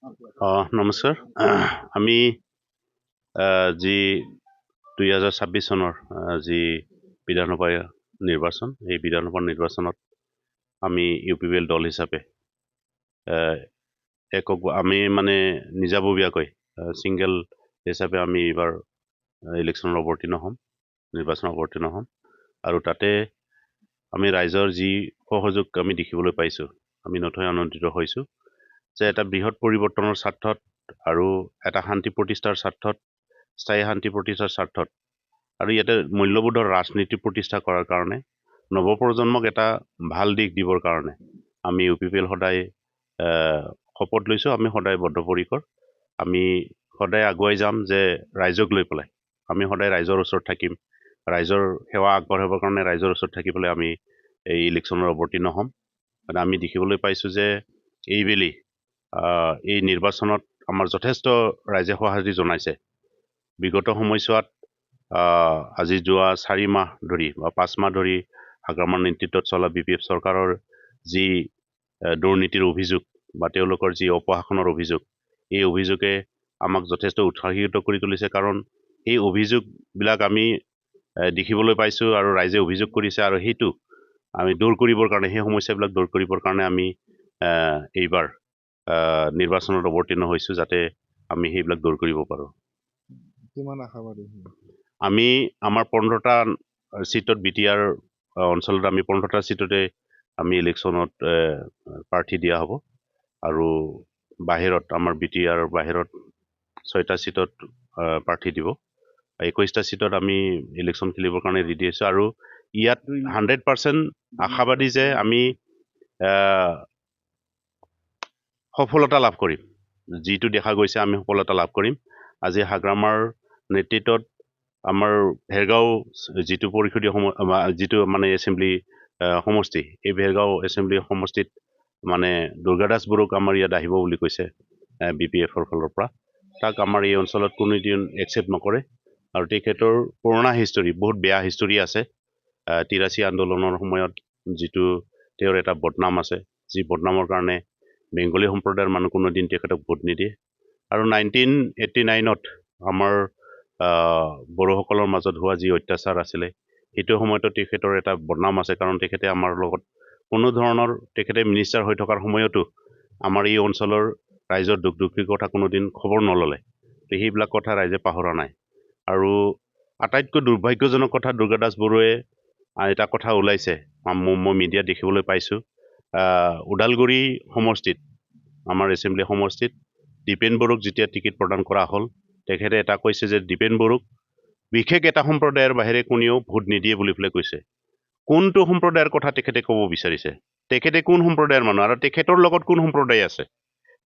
নমস্কাৰ। আমি যি 2026 চনৰ যি বিধানসভা নিৰ্বাচন, এই বিধানসভা নিৰ্বাচনত আমি UPPL দল হিচাপে আমি মানে নিজাববীয়াকৈ ছিংগল হিচাপে আমি এইবাৰ ইলেকশ্যনত অৱতীৰ্ণ হ'ম, নিৰ্বাচনত অৱতীৰ্ণ হ'ম। আৰু তাতে আমি ৰাইজৰ যি সহযোগ আমি দেখিবলৈ পাইছোঁ, আমি নথৈ আনন্দিত হৈছোঁ যে এটা বৃহৎ পৰিৱৰ্তনৰ স্বাৰ্থত আৰু এটা শান্তি প্ৰতিষ্ঠাৰ স্বাৰ্থত, স্থায়ী শান্তি প্ৰতিষ্ঠাৰ স্বাৰ্থত আৰু ইয়াতে মূল্যবোধৰ ৰাজনীতি প্ৰতিষ্ঠা কৰাৰ কাৰণে, নৱপ্ৰজন্মক এটা ভাল দিশ দিবৰ কাৰণে আমি UPPL সদায় শপত লৈছোঁ। আমি সদায় বদ্ধপৰিকৰ, আমি সদায় আগুৱাই যাম যে ৰাইজক লৈ পেলাই আমি সদায় ৰাইজৰ ওচৰত থাকিম, ৰাইজৰ সেৱা আগবঢ়াবৰ কাৰণে ৰাইজৰ ওচৰত থাকি পেলাই আমি এই ইলেকশ্যনত অৱতীৰ্ণ হ'ম। আমি দেখিবলৈ পাইছোঁ যে এইবেলি এই নিৰ্বাচনত আমাৰ যথেষ্ট ৰাইজে সঁহাৰি জনাইছে। বিগত সময়ছোৱাত আজি যোৱা 4 মাহ ধৰি বা 5 মাহ ধৰি হাগ্ৰামাৰ নেতৃত্বত চলা BPF চৰকাৰৰ যি দুৰ্নীতিৰ অভিযোগ বা তেওঁলোকৰ যি অপশাসনৰ অভিযোগ, এই অভিযোগে আমাক যথেষ্ট উৎসাহিত কৰি তুলিছে। কাৰণ এই অভিযোগবিলাক আমি দেখিবলৈ পাইছোঁ আৰু ৰাইজে অভিযোগ কৰিছে, আৰু সেইটো আমি দূৰ কৰিবৰ কাৰণে, সেই সমস্যাবিলাক দূৰ কৰিবৰ কাৰণে আমি এইবাৰ নিৰ্বাচনত অৱতীৰ্ণ হৈছোঁ, যাতে আমি সেইবিলাক দূৰ কৰিব পাৰোঁ। কিমান আশাবাদী? আমি আমাৰ 15টা চিটত BTR অঞ্চলত আমি 15টা চিটতে আমি ইলেকশ্যনত প্ৰাৰ্থী দিয়া হ'ব, আৰু বাহিৰত আমাৰ BTR বাহিৰত 6টা চিটত প্ৰাৰ্থী দিব। 21টা চিটত আমি ইলেকশ্যন খেলিবৰ কাৰণে ৰেডি আছোঁ, আৰু ইয়াত 100% আশাবাদী যে আমি সফলতা লাভ কৰিম। যিটো দেখা গৈছে আমি সফলতা লাভ কৰিম। আজি হাগ্ৰামাৰ নেতৃত্বত আমাৰ ভেৰগাঁও যিটো পৰিষদীয় যিটো মানে এছেম্বলি সমষ্টি, এই ভেৰগাঁও এছেম্বলি সমষ্টিত মানে দুৰ্গাদাস বড়োক আমাৰ ইয়াত আহিব বুলি কৈছে BPFৰ ফালৰ পৰা। তাক আমাৰ এই অঞ্চলত কোনোদিন একচেপ্ট নকৰে, আৰু তেখেতৰ পুৰণা হিষ্টৰী, বহুত বেয়া হিষ্টৰী আছে। 83 আন্দোলনৰ সময়ত যিটো তেওঁৰ এটা বদনাম আছে, যি বদনামৰ কাৰণে বেংগলী সম্প্ৰদায়ৰ মানুহ কোনোদিন তেখেতক ভোট নিদিয়ে। আৰু 1989ত আমাৰ বড়োসকলৰ মাজত হোৱা যি অত্যাচাৰ আছিলে, সেইটো সময়তো তেখেতৰ এটা বদনাম আছে। কাৰণ তেখেতে আমাৰ লগত কোনো ধৰণৰ, তেখেতে মিনিষ্টাৰ হৈ থকাৰ সময়তো আমাৰ এই অঞ্চলৰ ৰাইজৰ দুখ দুখীৰ কথা কোনোদিন খবৰ নল'লে। সেইবিলাক কথা ৰাইজে পাহৰা নাই। আৰু আটাইতকৈ দুৰ্ভাগ্যজনক কথা, দুৰ্গাদাস বড়োৱে এটা কথা ওলাইছে, মই মিডিয়াত দেখিবলৈ পাইছোঁ, ওদালগুৰি সমষ্টিত, আমাৰ এছেম্বলি সমষ্টিত দীপেন বড়োক যেতিয়া টিকেট প্ৰদান কৰা হ'ল, তেখেতে এটা কৈছে যে দীপেন বড়োক বিশেষ এটা সম্প্ৰদায়ৰ বাহিৰে কোনেও ভোট নিদিয়ে বুলি পেলাই কৈছে। কোনটো সম্প্ৰদায়ৰ কথা তেখেতে ক'ব বিচাৰিছে? তেখেতে কোন সম্প্ৰদায়ৰ মানুহ, আৰু তেখেতৰ লগত কোন সম্প্ৰদায় আছে?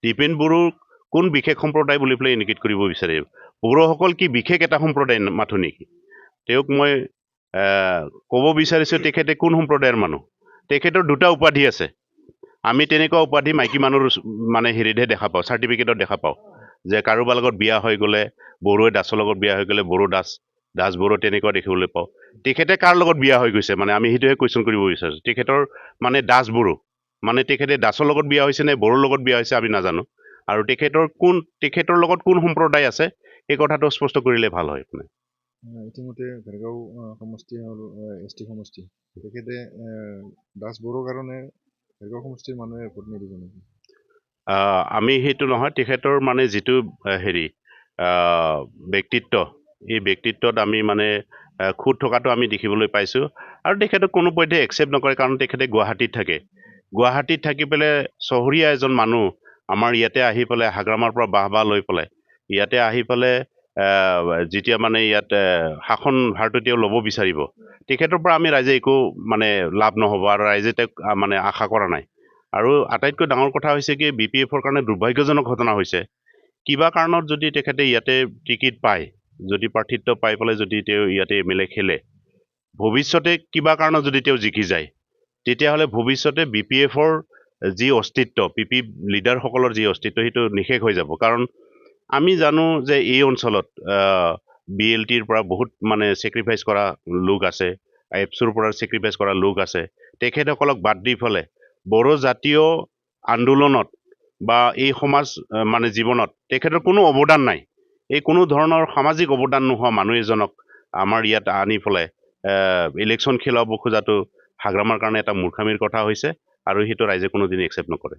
দীপেন বড়োক কোন বিশেষ সম্প্ৰদায় বুলি পেলাই ইণ্ডিকেট কৰিব বিচাৰে? বড়োসকল কি বিশেষ এটা সম্প্ৰদায় মাথো নেকি? তেওঁক মই ক'ব বিচাৰিছোঁ, তেখেতে কোন সম্প্ৰদায়ৰ মানুহ? তেখেতৰ দুটা উপাধি আছে। আমি তেনেকুৱা উপাধি মাইকী মানুহৰ মানে হেৰিতহে দেখা পাওঁ, চাৰ্টিফিকেটত দেখা পাওঁ, যে কাৰোবাৰ লগত বিয়া হৈ গ'লে, বড়োৱে দাসৰ লগত বিয়া হৈ গ'লে বড়ো দাস, দাস বড়ো তেনেকুৱা দেখিবলৈ পাওঁ। তেখেতে কাৰ লগত বিয়া হৈ গৈছে? মানে আমি সেইটোহে কুৱেশ্যন কৰিব বিচাৰিছোঁ। তেখেতৰ মানে দাস বড়ো, মানে তেখেতে দাসৰ লগত বিয়া হৈছে নে বড়োৰ লগত বিয়া হৈছে আমি নাজানো। আৰু তেখেতৰ লগত কোন সম্প্ৰদায় আছে, এই কথাটো স্পষ্ট কৰিলে ভাল হয়। ইতিমধ্যে ভেৰগাঁও সমষ্টি হ'ল ST সমষ্টি, তেখেতে দাস বড়োৰ কাৰণে ভেৰগাঁও সমষ্টিৰ মানুহে ভোট নিদিব নেকি? আমি সেইটো নহয়, তেখেতৰ মানে যিটো ব্যক্তিত্ব, এই ব্যক্তিত্বত আমি মানে খুঁত থকাটো আমি দেখিবলৈ পাইছোঁ। আৰু তেখেতক কোনোপধ্যে একচেপ্ট নকৰে, কাৰণ তেখেতে গুৱাহাটীত থাকে। গুৱাহাটীত থাকি পেলাই চহৰীয়া এজন মানুহ আমাৰ ইয়াতে আহি পেলাই হাগ্ৰামাৰ পৰা বাহ লৈ পেলাই ইয়াতে আহি পেলাই যেতিয়া মানে ইয়াত শাসন ভাৰটো তেওঁ ল'ব বিচাৰিব, তেখেতৰ পৰা আমি ৰাইজে একো মানে লাভ নহ'ব, আৰু ৰাইজে তেওঁক মানে আশা কৰা নাই। আৰু আটাইতকৈ ডাঙৰ কথা হৈছে কি, BPFৰ কাৰণে দুৰ্ভাগ্যজনক ঘটনা হৈছে, কিবা কাৰণত যদি তেখেতে ইয়াতে টিকেট পায়, যদি প্ৰাৰ্থিত্ব পাই পেলাই যদি তেওঁ ইয়াতে MLA খেলে, ভৱিষ্যতে কিবা কাৰণত যদি তেওঁ জিকি যায়, তেতিয়াহ'লে ভৱিষ্যতে BPFৰ যি অস্তিত্ব, PP লিডাৰসকলৰ যি অস্তিত্ব, সেইটো নিশেষ হৈ যাব। কাৰণ আমি জানো যে এই অঞ্চলত BLTৰ পৰা বহুত মানে ছেক্ৰিফাইচ কৰা লোক আছে, এপছৰ পৰা ছেক্ৰিফাইচ কৰা লোক আছে। তেখেতসকলক বাদ দি পেলাই বড়ো জাতীয় আন্দোলনত বা এই সমাজ মানে জীৱনত তেখেতৰ কোনো অৱদান নাই। এই কোনো ধৰণৰ সামাজিক অৱদান নোহোৱা মানুহ এজনক আমাৰ ইয়াত আনি পেলাই ইলেকশ্যন খেলাব খোজাটো হাগ্ৰামাৰ কাৰণে এটা মূৰ্খামিৰ কথা হৈছে আৰু সেইটো ৰাইজে কোনোদিন একচেপ্ট নকৰে।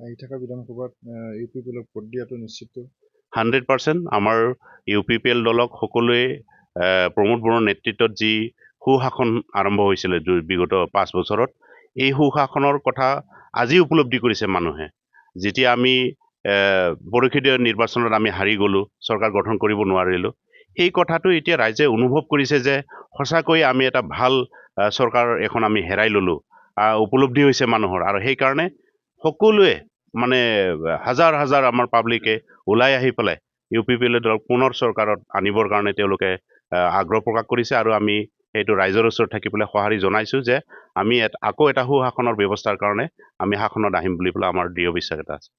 আহি থকা বিধানসভাত ইউ পি পি এলক ভোট দিয়াটো নিশ্চিত। 100% আমাৰ ইউ পি পি এল দলক সকলোৱে প্ৰমোদ বড়োৰ নেতৃত্বত যি সুশাসন আৰম্ভ হৈছিলে বিগত 5 বছৰত, এই সুশাসনৰ কথা আজি উপলব্ধি কৰিছে মানুহে। যেতিয়া আমি পৰিষদীয় নিৰ্বাচনত আমি হাৰি গ'লোঁ, চৰকাৰ গঠন কৰিব নোৱাৰিলোঁ, সেই কথাটো এতিয়া ৰাইজে অনুভৱ কৰিছে যে সঁচাকৈ আমি এটা ভাল চৰকাৰ এখন আমি হেৰাই ল'লোঁ, উপলব্ধি হৈছে মানুহৰ। আৰু সেইকাৰণে সকলোৱে মানে হাজাৰ হাজাৰ আমাৰ পাব্লিকে ওলাই আহি পেলাই ইউ পি পি এল দলক পুনৰ চৰকাৰত আনিবৰ কাৰণে তেওঁলোকে আগ্ৰহ প্ৰকাশ কৰিছে। আৰু আমি সেইটো ৰাইজৰ ওচৰত থাকি পেলাই সঁহাৰি জনাইছোঁ যে আমি আকৌ এটা সুশাসনৰ ব্যৱস্থাৰ কাৰণে আমি শাসনত আহিম বুলি পেলাই আমাৰ দৃঢ় বিশ্বাস এটা আছে।